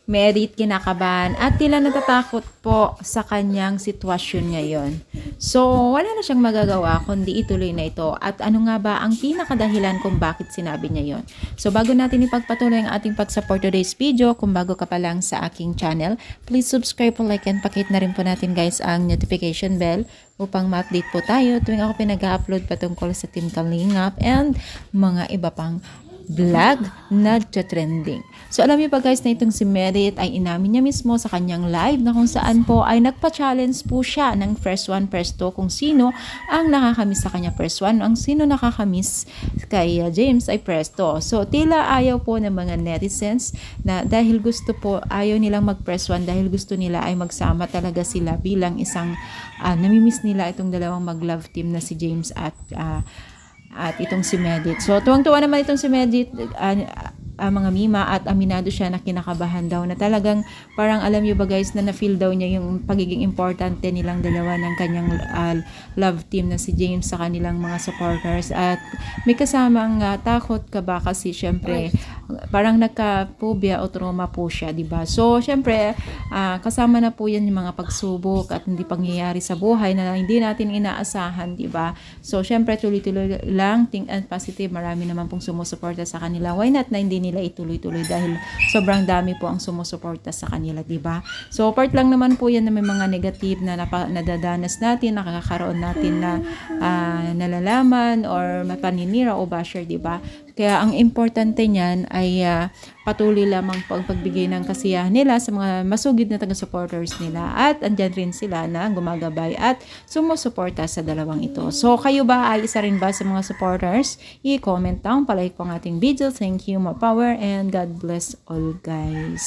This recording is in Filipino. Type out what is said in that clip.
Merit kinakabahan at tila natatakot po sa kanyang sitwasyon ngayon. So, wala na siyang magagawa kundi ituloy na ito. At ano nga ba ang pinakadahilan kung bakit sinabi niya yon? So, bago natin ipagpatuloy ang ating pag-support today's video, kung bago ka pa lang sa aking channel, please subscribe po, like, and pakit na rin po natin guys ang notification bell upang ma-update po tayo tuwing ako pinag-upload patungkol sa Team Kalingap and mga iba pang vlog na trending. So alam niyo pa guys na itong si Merit ay inamin niya mismo sa kanyang live na kung saan po ay nagpa-challenge po siya ng first 1, first 2 kung sino ang nakakamiss sa kanya first 1, ang sino nakakamiss kay James ay first 2. So tila ayaw po ng mga netizens na dahil gusto po ayaw nilang mag-press 1 dahil gusto nila ay magsama talaga sila bilang isang namimiss nila itong dalawang mag-love team na si James at itong si Medit. So, tuwang-tuwa naman itong si Medit, mga mima, at aminado siya na kinakabahan daw na talagang parang alam niyo ba guys na na-feel daw niya yung pagiging importante nilang dalawa ng kanyang love team na si James sa kanilang mga supporters. At may kasamang takot ka ba kasi syempre parang nagka-phobia o trauma po siya, diba? So, syempre, kasama na po yan yung mga pagsubok at hindi pangyayari sa buhay na hindi natin inaasahan, diba? So, syempre, tuloy-tuloy lang, think and positive. Marami naman pong sumusuporta sa kanila. Why not na hindi nila ituloy-tuloy dahil sobrang dami po ang sumusuporta sa kanila, diba? So, part lang naman po yan na may mga negative na nadadanas natin, nakakaroon natin na nalalaman or mapaninira o basher, diba? Kaya ang importante niyan ay patuloy lamang po ang pagbigay ng kasiyahan nila sa mga masugid na taga-supporters nila at andyan rin sila na gumagabay at sumusuporta sa dalawang ito. So kayo ba ay isa rin ba sa mga supporters? I-comment down, palike po ang ating video. Thank you, more power, and God bless all guys.